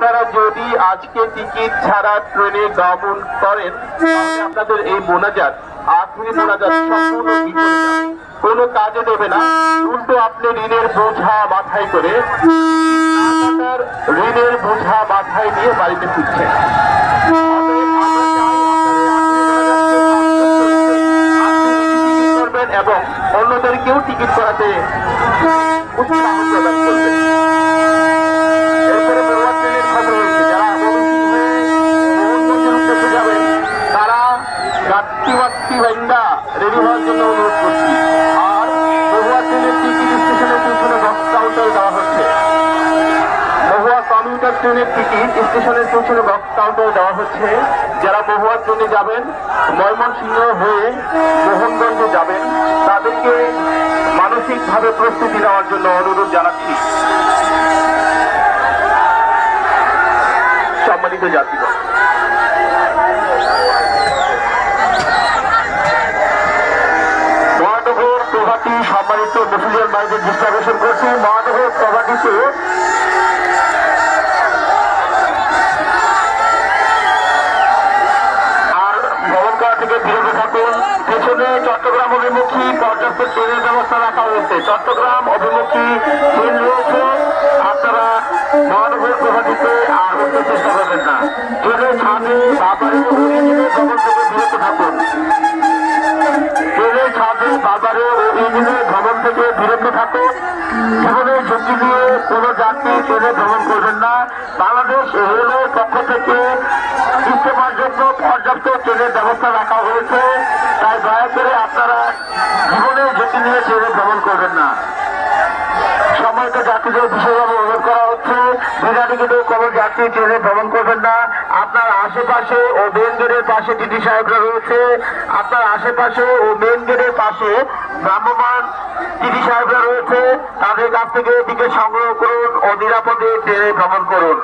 আপনারা যদি আজকে টিকিট ছাড়া ট্রেনে গমন করেন তাহলে আপনাদের এই মোনাজাত আখেরি মোনাজাত সম্পূর্ণ বিফলে যাবে, কোনো কাজে দেবে না। উল্টো আপনি ঋণের বোঝা মাথায় করে ঋণের বোঝা মাথায় নিয়ে বাড়িতে ফিরছেন। এবং অন্যদেরকেও টিকিট করাতে উৎসাহ প্রদান করবেন। এরপরে বড়ুয়া ট্রেনের খবর হয়েছে, যারা মোহনগঞ্জের উদ্দেশ্যে যাবেন তারা গাত্তিমাত্তি ভাইন্দা রেডি হওয়ার জন্য অনুরোধ করছি। আর বড়ুয়া ট্রেনের টিকিট স্টেশনের পিছনে বক্স কাউন্টারে দেওয়া হচ্ছে। মহুয়া কমিউটার ট্রেনের টিকিট স্টেশনের পিছনে বক্স কাউন্টারে দেওয়া হচ্ছে। যারা মহুয়া ট্রেনে যাবেন ময়মনসিংহ হয়ে মোহনগঞ্জে যাবেন তাদেরকে মানসিকভাবে প্রস্তুতি নেওয়ার জন্য অনুরোধ জানাচ্ছি। সম্মানিত যাত্রীগণ, মহানগর প্রভাতী সম্মানিত মুসলিম ভাইদের ডিস্ট্রিবিউশন করছি। মহানগর প্রভাতীতে পেছনে চট্টগ্রাম অভিমুখী পর্যাপ্ত ট্রেনের ব্যবস্থা রাখা হয়েছে। চট্টগ্রাম অভিমুখী ট্রেন রয়েছে, আপনারা মহানগর প্রভাতীতে আর উঠতে চেষ্টা করবেন না। ট্রেনের ছাদে বাবারের ইঞ্জিনের ভ্রমণ থেকে বিরত থাকুন। ট্রেনের ছাদে বাবারের ইঞ্জিনের ভ্রমণ থেকে বিরত থাকুন। জীবনের ঝুঁকি নিয়ে কোনো যাত্রী ট্রেনে ভ্রমণ করবেন না। বাংলাদেশ রেলের পক্ষ থেকে ইস্তেমার জন্য পর্যাপ্ত ট্রেনের ব্যবস্থা রাখা হয়েছে, তাই দয়া করে আপনারা জীবনের ঝুঁকি নিয়ে ট্রেনে ভ্রমণ করবেন না। সম্মানিত যাত্রীদের বিশেষভাবে অনুরোধ করা হচ্ছে, বিনা টিকিটে কোনো যাত্রী ট্রেনে ভ্রমণ করবেন না। আপনার আশেপাশে ও মেন গেটের পাশে টিটি সাহেবরা রয়েছে, আপনার আশেপাশে ও মেন গেটের পাশে ভ্রাম্যমান টিটি সাহেবরা রয়েছে, তাদের কাছ থেকে টিকিট সংগ্রহ করুন ও নিরাপদে ট্রেনে ভ্রমণ করুন।